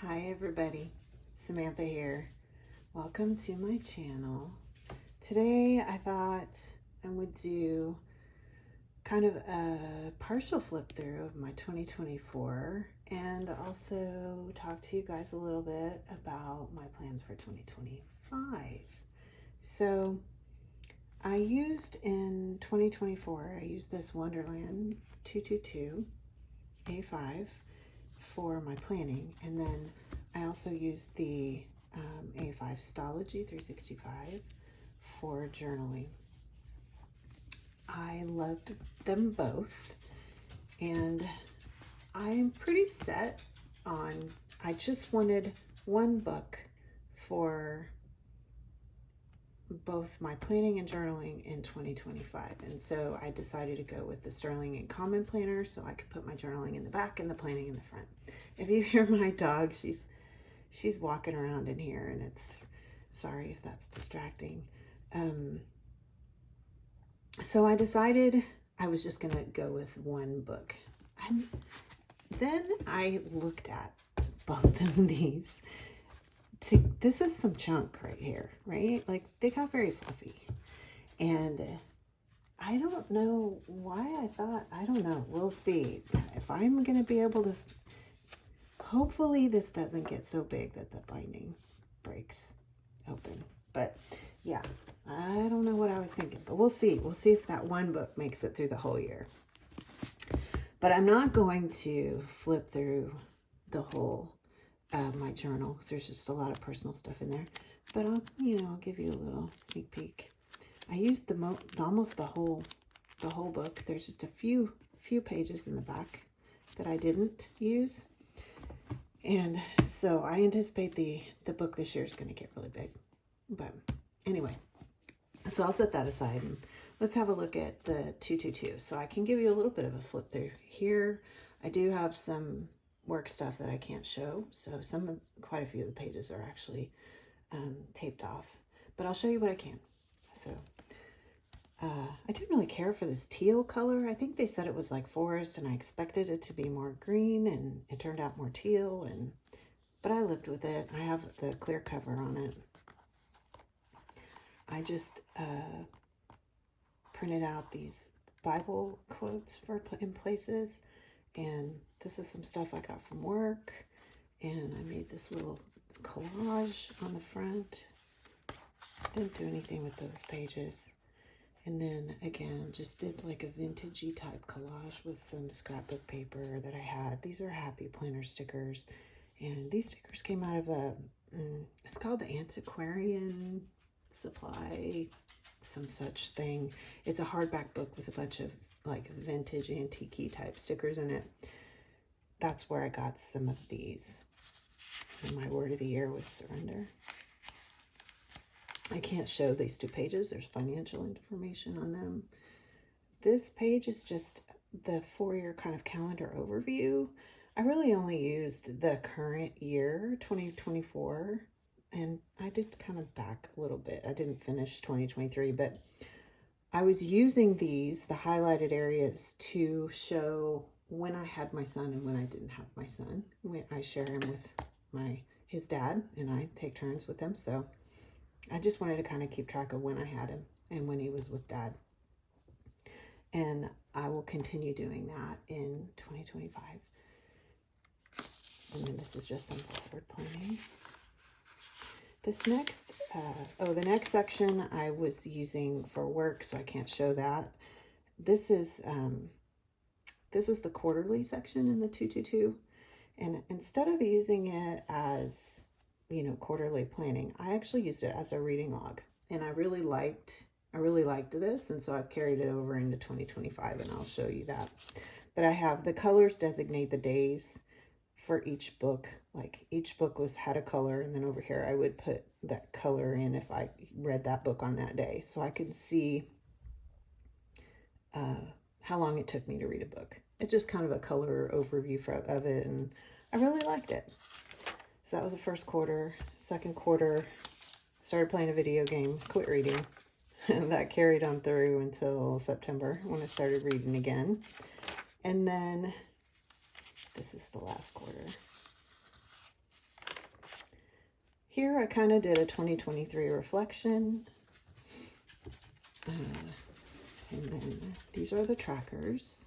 Hi everybody, Samantha here. Welcome to my channel. Today I thought I would do kind of a partial flip through of my 2024 and also talk to you guys a little bit about my plans for 2025. So I used in 2024, I used this Wonderland 222 A5 for my planning, and then I also used the A5 Stology 365 for journaling. I loved them both, and I'm pretty set on, I just wanted one book for both my planning and journaling in 2025, and so I decided to go with the Sterling and Common Planner so I could put my journaling in the back and the planning in the front. If you hear my dog, she's walking around in here, and it's, sorry if that's distracting. So I decided I was just gonna go with one book, and then I looked at both of these. This is some chunk right here, right? Like, they got very fluffy, and I don't know why I don't know. We'll see if I'm going to be able to. Hopefully this doesn't get so big that the binding breaks open. But yeah, I don't know what I was thinking, but we'll see. We'll see if that one book makes it through the whole year. But I'm not going to flip through the whole my journal, because there's just a lot of personal stuff in there, but I'll give you a little sneak peek. I used almost the whole book. There's just a few pages in the back that I didn't use, and so I anticipate the book this year is going to get really big. But anyway, so I'll set that aside, and let's have a look at the 222. So I can give you a little bit of a flip through here. I do have some work stuff that I can't show, so quite a few of the pages are actually taped off, but I'll show you what I can. So I didn't really care for this teal color. I think they said it was like forest, and I expected it to be more green, and it turned out more teal, but I lived with it. I have the clear cover on it. I just printed out these Bible quotes in places, and this is some stuff I got from work, and I made this little collage on the front. Didn't do anything with those pages. And then again, just did like a vintagey type collage with some scrapbook paper that I had. These are Happy Planner stickers, and these stickers came out of it's called the Antiquarian Supply, some such thing. It's a hardback book with a bunch of like vintage antique type stickers in it. That's where I got some of these. And my word of the year was surrender. I can't show these two pages. There's financial information on them. This page is just the 4-year kind of calendar overview. I really only used the current year, 2024, and I did kind of back a little bit. I didn't finish 2023, but I was using these, the highlighted areas, to show when I had my son and when I didn't have my son. I share him with his dad, and I take turns with him. So I just wanted to kind of keep track of when I had him and when he was with dad. And I will continue doing that in 2025. And then this is just some forward planning. This next, the next section I was using for work, so I can't show that. This is the quarterly section in the 222. And instead of using it as, quarterly planning, I actually used it as a reading log. And I really liked this, and so I've carried it over into 2025, and I'll show you that. But I have the colors designate the days for each book. Like, each book had a color, and then over here I would put that color in if I read that book on that day, so I could see how long it took me to read a book. It's just kind of a color overview of it, and I really liked it. So that was the first quarter. Second quarter, started playing a video game, quit reading. That carried on through until September, when I started reading again. And then this is the last quarter. Here I kind of did a 2023 reflection. And then these are the trackers.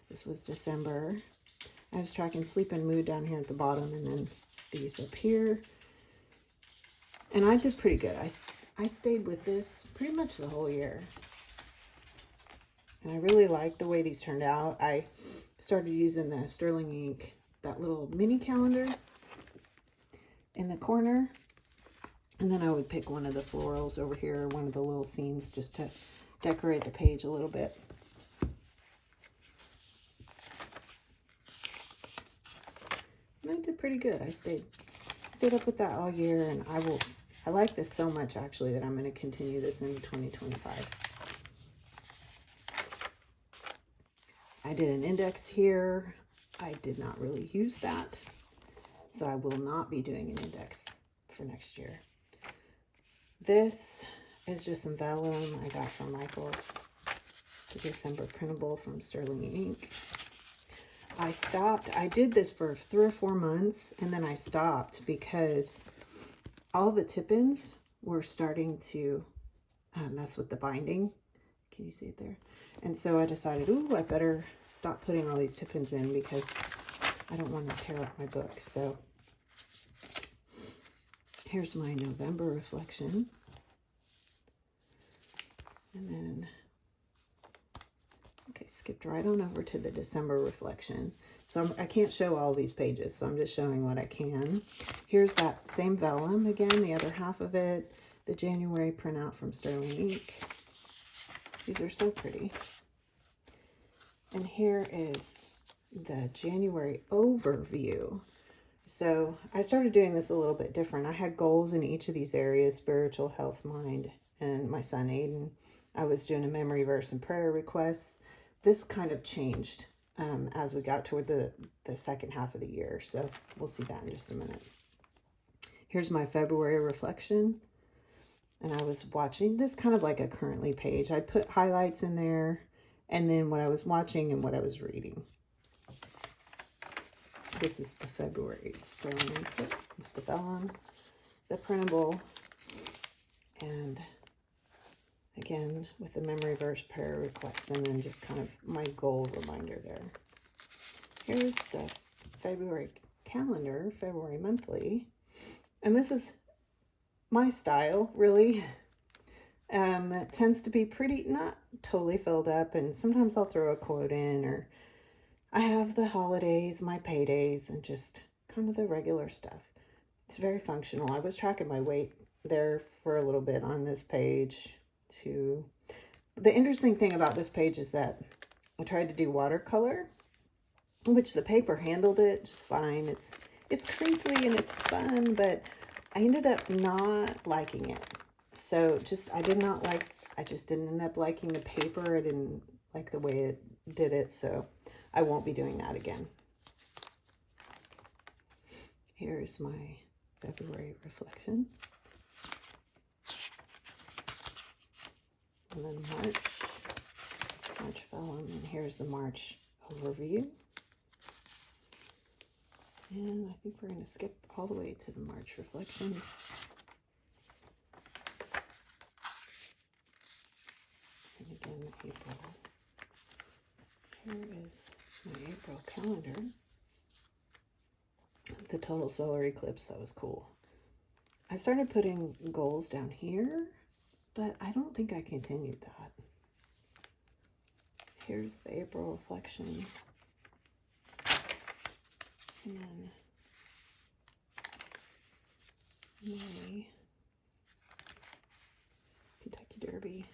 This was December. I was tracking sleep and mood down here at the bottom, and then these up here. And I did pretty good. I stayed with this pretty much the whole year. And I really like the way these turned out. I started using the Sterling ink, that little mini calendar in the corner. And then I would pick one of the florals over here, one of the little scenes, just to decorate the page a little bit. And I did pretty good. I stayed up with that all year, and I like this so much actually that I'm going to continue this into 2025. I did an index here. I did not really use that, so I will not be doing an index for next year. This is just some vellum I got from Michael's, the December printable from Sterling Ink. I stopped. I did this for 3 or 4 months, and then I stopped because all the tip-ins were starting to mess with the binding. Can you see it there? And so I decided, ooh, I better stop putting all these tip-ins in because I don't want to tear up my book. So here's my November reflection. And then, okay, skipped right on over to the December reflection. So I can't show all these pages, so I'm just showing what I can. Here's that same vellum again, the other half of it, the January printout from Sterling Ink. These are so pretty. And here is the January overview. So I started doing this a little bit different. I had goals in each of these areas: spiritual, health, mind, and my son Aiden. I was doing a memory verse and prayer requests. This kind of changed as we got toward the second half of the year. So we'll see that in just a minute. Here's my February reflection. And I was watching this kind of like a currently page. I put highlights in there, and then what I was watching and what I was reading. This is the February Sterling Ink with the vellum, the printable, and again with the memory verse prayer request, and then just kind of my goal reminder there. Here's the February calendar, February monthly, and this is my style, really. It tends to be pretty, not totally filled up, and sometimes I'll throw a quote in, or I have the holidays, my paydays, and just kind of the regular stuff. It's very functional. I was tracking my weight there for a little bit on this page too. The interesting thing about this page is that I tried to do watercolor, which the paper handled it just fine. It's crinkly and it's fun, but I ended up not liking it. So I just didn't end up liking the paper. I didn't like the way it did it, so I won't be doing that again. Here's my February reflection. And then March vellum, and here's the March overview. And I think we're going to skip all the way to the March reflections. And again, April. Here is my April calendar. The total solar eclipse, that was cool. I started putting goals down here, but I don't think I continued that. Here's the April reflection. And then May, Kentucky Derby.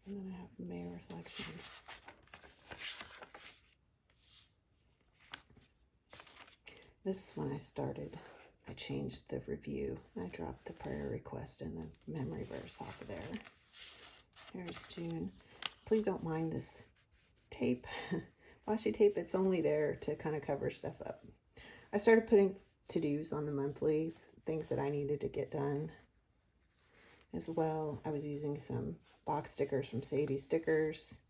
And then I have May reflection. This is when I started. I changed the review. I dropped the prayer request and the memory verse off of there. Here's June. Please don't mind this tape, washi tape. It's only there to kind of cover stuff up. I started putting to-dos on the monthlies, things that I needed to get done as well. I was using some box stickers from Sadie Stickers.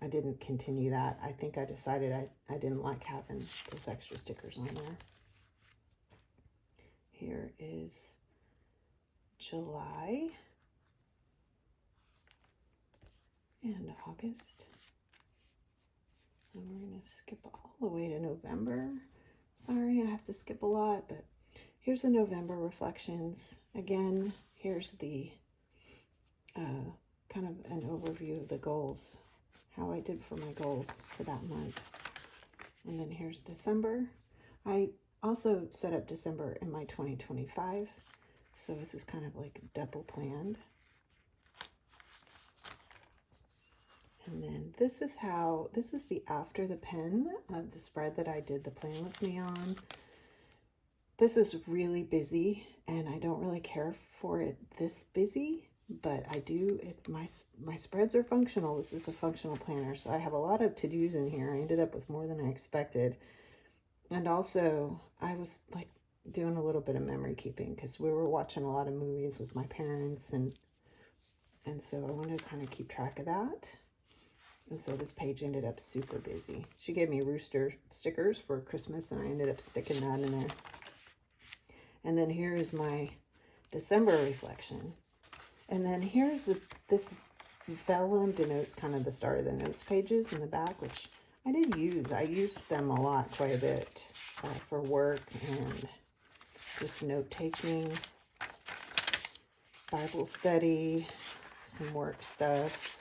I didn't continue that. I think I decided I didn't like having those extra stickers on there. Here is July and August. And we're going to skip all the way to November. Sorry, I have to skip a lot, but here's the November reflections. Again, here's the kind of an overview of the goals, how I did for my goals for that month. And then here's December. I also set up December in my 2025, so this is kind of like double planned. And then this is the after the pen of the spread that I did the Plan With Me on. This is really busy, and I don't really care for it this busy, but I do, my spreads are functional. This is a functional planner, so I have a lot of to-dos in here. I ended up with more than I expected. And also, I was like doing a little bit of memory keeping because we were watching a lot of movies with my parents, and so I wanted to kind of keep track of that. And so this page ended up super busy. She gave me rooster stickers for Christmas, and I ended up sticking that in there. And then here is my December reflection. And then here's this vellum denotes kind of the start of the notes pages in the back, which I did use. I used them a lot, quite a bit, for work and just note-taking, Bible study, some work stuff,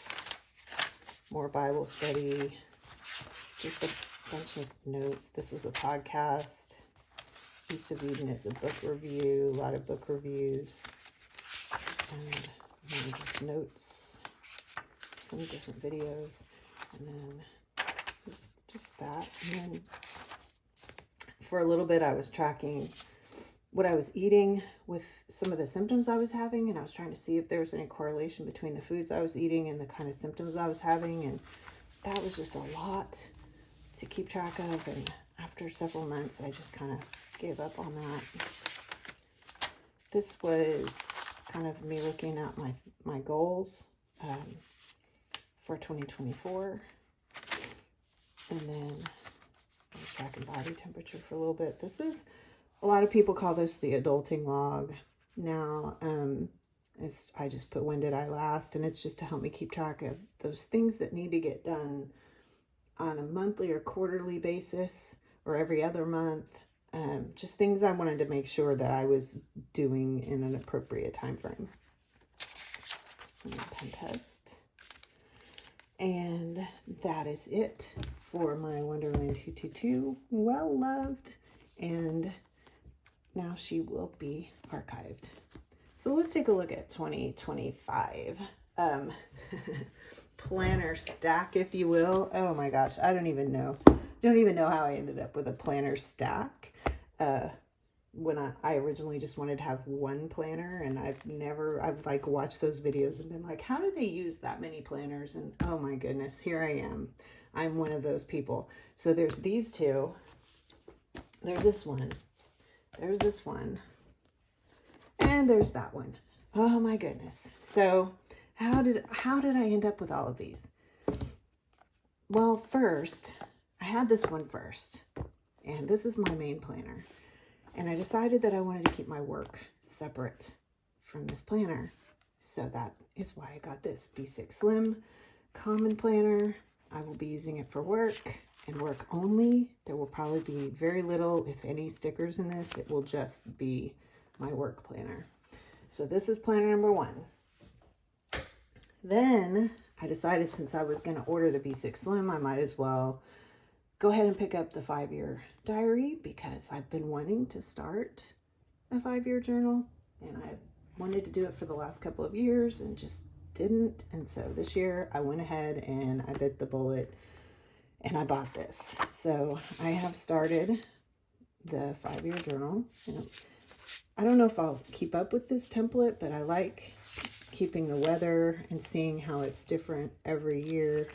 more Bible study, just a bunch of notes. This was a podcast. East of Eden is a book review, a lot of book reviews, and just notes from different videos, and then just that. And then for a little bit I was tracking what I was eating with some of the symptoms I was having, and I was trying to see if there was any correlation between the foods I was eating and the kind of symptoms I was having, and that was just a lot to keep track of. And after several months I just kind of gave up on that. This was kind of me looking at my goals for 2024, and then I was tracking body temperature for a little bit. This is, a lot of people call this the adulting log. Now, I just put when did I last, and it's just to help me keep track of those things that need to get done on a monthly or quarterly basis or every other month. Just things I wanted to make sure that I was doing in an appropriate time frame. Pen test. And that is it for my Wonderland 222. Well loved, and now she will be archived. So let's take a look at 2025. Planner stack, if you will. Oh my gosh, I don't even know how I ended up with a planner stack. When I originally just wanted to have one planner, and I've like watched those videos and been like, how do they use that many planners? And oh my goodness, here I am. I'm one of those people. So there's these two. There's this one. There's this one. And there's that one. Oh my goodness. So how did I end up with all of these? Well, first, I had this one first, and this is my main planner. And I decided that I wanted to keep my work separate from this planner. So that is why I got this B6 Slim Common Planner. I will be using it for work and work only. There will probably be very little, if any, stickers in this. It will just be my work planner. So this is planner number one. Then I decided, since I was going to order the B6 Slim, I might as well go ahead and pick up the 5-year diary, because I've been wanting to start a 5-year journal, and I wanted to do it for the last couple of years and just didn't. And so this year I went ahead and I bit the bullet and I bought this. So I have started the 5-year journal. I don't know if I'll keep up with this template, but I like keeping the weather and seeing how it's different every year,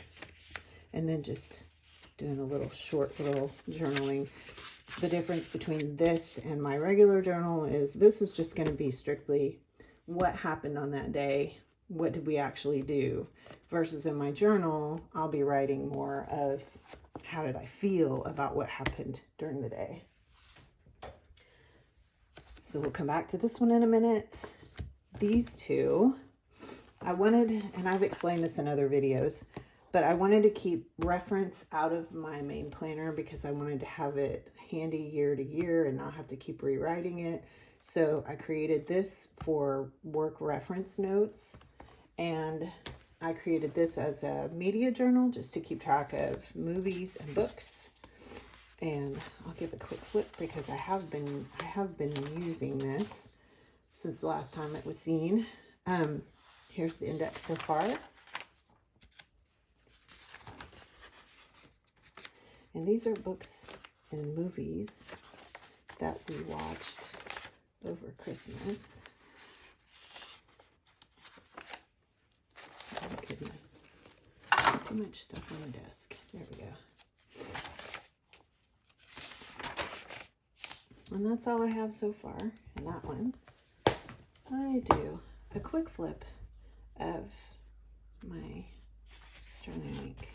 and then just doing a little short little journaling. The difference between this and my regular journal is this is just going to be strictly what happened on that day, what did we actually do, versus in my journal, I'll be writing more of how did I feel about what happened during the day. So we'll come back to this one in a minute. These two, I wanted, and I've explained this in other videos, but I wanted to keep reference out of my main planner because I wanted to have it handy year to year and not have to keep rewriting it. So I created this for work reference notes, and I created this as a media journal just to keep track of movies and books. And I'll give a quick flip because I have been using this since the last time it was seen. Here's the index so far. And these are books and movies that we watched over Christmas. Oh my goodness. Too much stuff on the desk. There we go. And that's all I have so far in that one. I do a quick flip of my Sterling Ink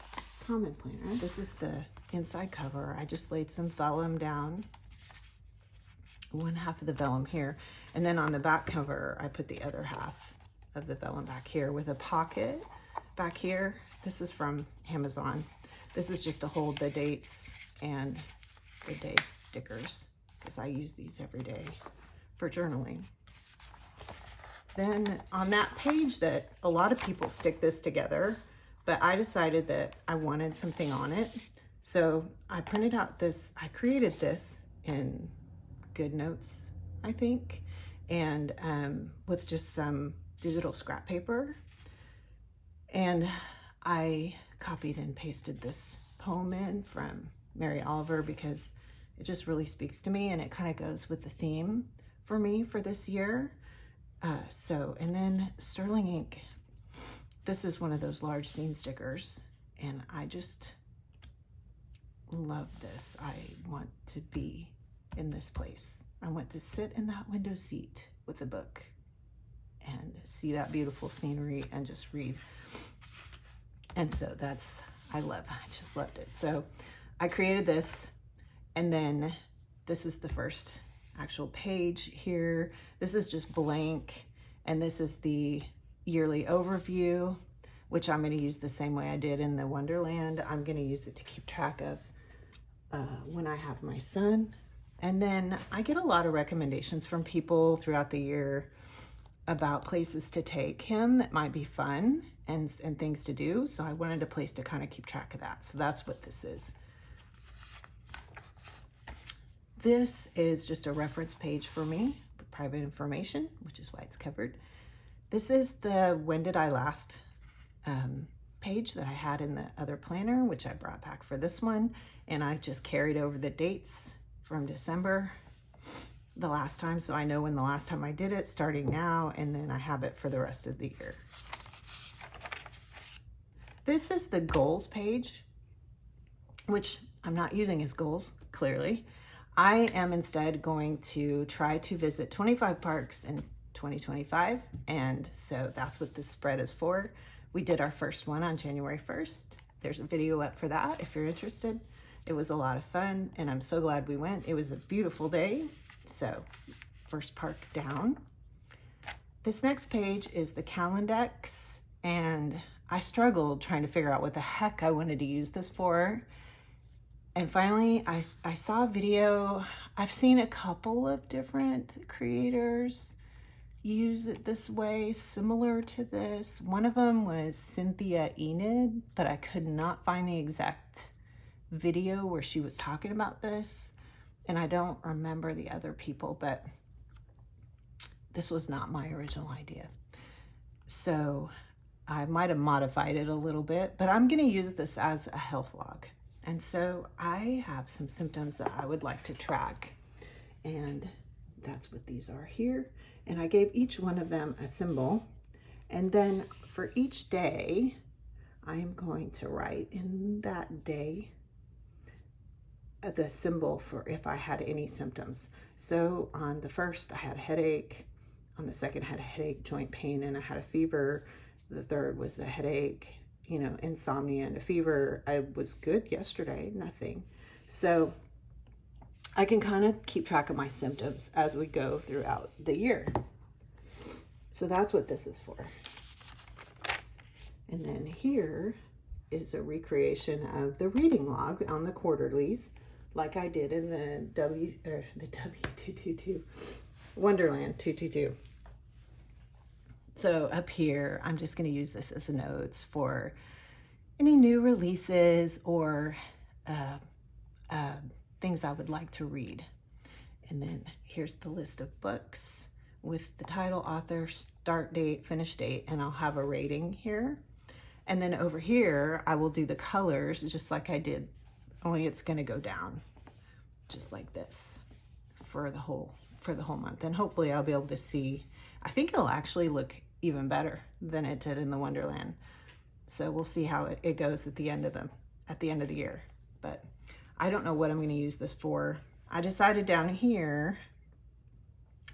Common Planner. This is the inside cover. I just laid some vellum down, one half of the vellum here, and then on the back cover I put the other half of the vellum back here with a pocket back here. This is from Amazon. This is just to hold the dates and the day stickers because I use these every day for journaling. Then on that page that a lot of people stick this together, but I decided that I wanted something on it. So I printed out this, I created this in GoodNotes, I think, and with just some digital scrap paper. And I copied and pasted this poem in from Mary Oliver because it just really speaks to me and it kind of goes with the theme for me for this year. And then Sterling Ink, this is one of those large scene stickers, and I just love this. I want to be in this place. I want to sit in that window seat with a book and see that beautiful scenery and just read. And so I just loved it. So I created this, and then this is the first actual page here. This is just blank, and this is the yearly overview, which I'm going to use the same way I did in the Wonderland. I'm going to use it to keep track of when I have my son. And then I get a lot of recommendations from people throughout the year about places to take him that might be fun and things to do. So I wanted a place to kind of keep track of that. So that's what this is. This is just a reference page for me, private information, which is why it's covered. This is the When Did I Last page that I had in the other planner, which I brought back for this one. And I just carried over the dates from December the last time. So I know when the last time I did it, starting now, and then I have it for the rest of the year. This is the goals page, which I'm not using as goals, clearly. I am instead going to try to visit 25 parks in 2025, and so that's what this spread is for. We did our first one on January 1st. There's a video up for that if you're interested. It was a lot of fun, and I'm so glad we went. It was a beautiful day, so first park down. This next page is the Calendex, and I struggled trying to figure out what the heck I wanted to use this for. And finally, I saw a video. I've seen a couple of different creators use it this way, similar to this. One of them was Cynthia Enid, but I could not find the exact video where she was talking about this. And I don't remember the other people, but this was not my original idea. So I might have modified it a little bit, but I'm gonna use this as a health log. And so I have some symptoms that I would like to track, and that's what these are here. And I gave each one of them a symbol. And then for each day, I am going to write in that day the symbol for if I had any symptoms. So on the first, I had a headache. On the second, I had a headache, joint pain, and I had a fever. The third was a headache, you know, insomnia and a fever. I was good yesterday, nothing. So I can kind of keep track of my symptoms as we go throughout the year. So that's what this is for. And then here is a recreation of the reading log on the quarterlies, like I did in the W222, Wonderland 222. So up here, I'm just going to use this as notes for any new releases or things I would like to read. And then here's the list of books with the title, author, start date, finish date, and I'll have a rating here. And then over here, I will do the colors just like I did, only it's going to go down just like this for the whole month. And hopefully I'll be able to see, I think it'll actually look even better than it did in the Wonderland. So we'll see how it goes at the end of the year. But I don't know what I'm going to use this for. I decided down here,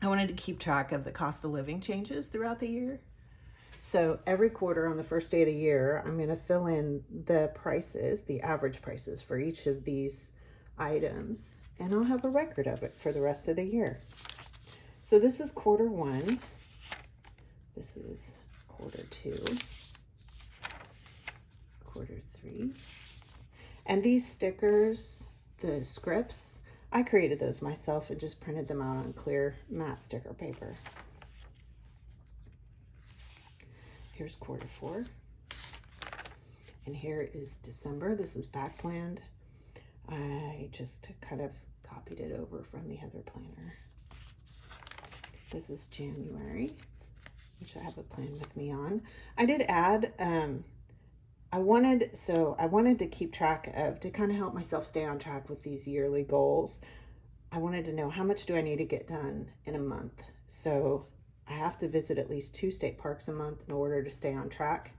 I wanted to keep track of the cost of living changes throughout the year. So every quarter on the first day of the year, I'm going to fill in the prices, the average prices for each of these items, and I'll have a record of it for the rest of the year. So this is quarter one. This is quarter two, quarter three. And these stickers, the scripts, I created those myself and just printed them out on clear matte sticker paper. Here's quarter four. And here is December. This is back planned. I just kind of copied it over from the other planner. This is January, which I have a plan with me on. I did add, I wanted to keep track of, to kind of help myself stay on track with these yearly goals. I wanted to know how much do I need to get done in a month. So I have to visit at least 2 state parks a month in order to stay on track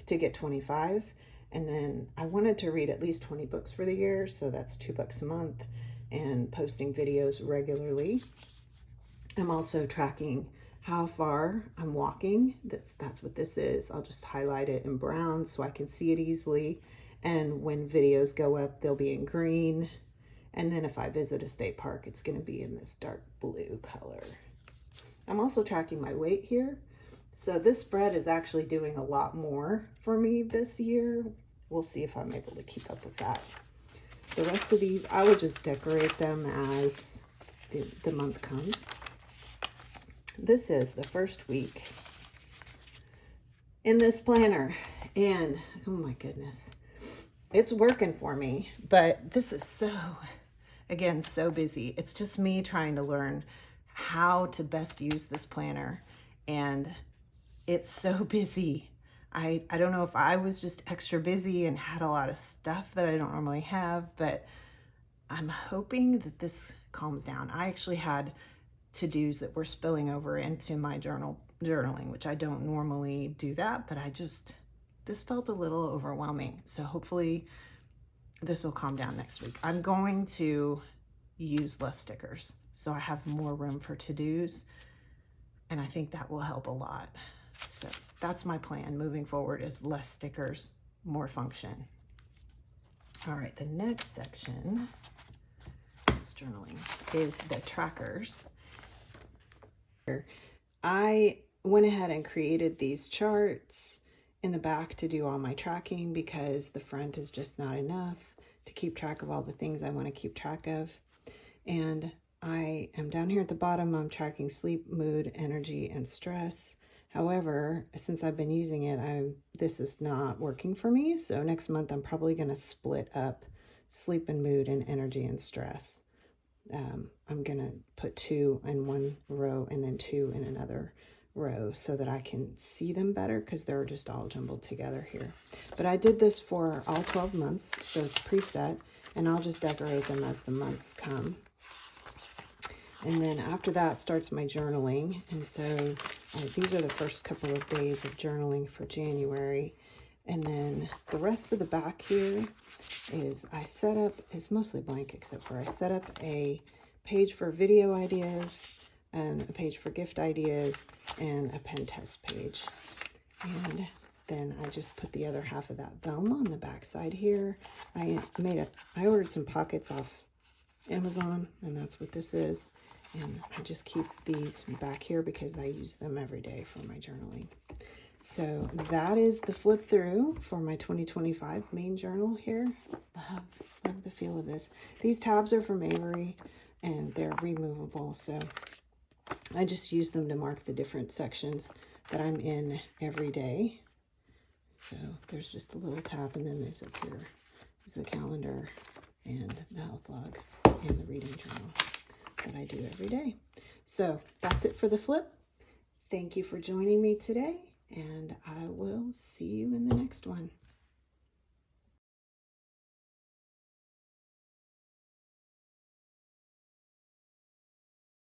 to get 25. And then I wanted to read at least 20 books for the year. So that's 2 books a month, and posting videos regularly. I'm also tracking how far I'm walking. That's what this is. I'll just highlight it in brown so I can see it easily. And when videos go up, they'll be in green. And then if I visit a state park, it's going to be in this dark blue color. I'm also tracking my weight here. So this spread is actually doing a lot more for me this year. We'll see if I'm able to keep up with that. The rest of these, I will just decorate them as the month comes. This is the first week in this planner, and oh my goodness, it's working for me, but this is so busy. It's just me trying to learn how to best use this planner, and it's so busy. I don't know if I was just extra busy and had a lot of stuff that I don't normally have, but I'm hoping that this calms down. I actually had to-dos that were spilling over into my journaling, which I don't normally do that, but this felt a little overwhelming. So hopefully this will calm down next week. I'm going to use less stickers, so I have more room for to-dos, and I think that will help a lot. So that's my plan moving forward, is less stickers, more function. All right, the next section, it's journaling, is the trackers. I went ahead and created these charts in the back to do all my tracking because the front is just not enough to keep track of all the things I want to keep track of. And I am down here at the bottom, I'm tracking sleep, mood, energy, and stress. However, since I've been using it, this is not working for me. So next month, I'm probably going to split up sleep and mood and energy and stress. I'm going to put 2 in one row and then 2 in another row so that I can see them better, because they're just all jumbled together here. But I did this for all 12 months, so it's preset, and I'll just decorate them as the months come. And then after that starts my journaling. And so these are the first couple of days of journaling for January. And then the rest of the back here is it's mostly blank, except for I set up a page for video ideas and a page for gift ideas and a pen test page. And then I just put the other half of that vellum on the back side here. I ordered some pockets off Amazon, and that's what this is. And I just keep these back here because I use them every day for my journaling. So that is the flip through for my 2025 main journal here. Love the feel of this. These tabs are from Avery and they're removable. So I just use them to mark the different sections that I'm in every day. So there's just a little tab, and then there's up here is the calendar and the health log and the reading journal that I do every day. So that's it for the flip. Thank you for joining me today, and I will see you in the next one.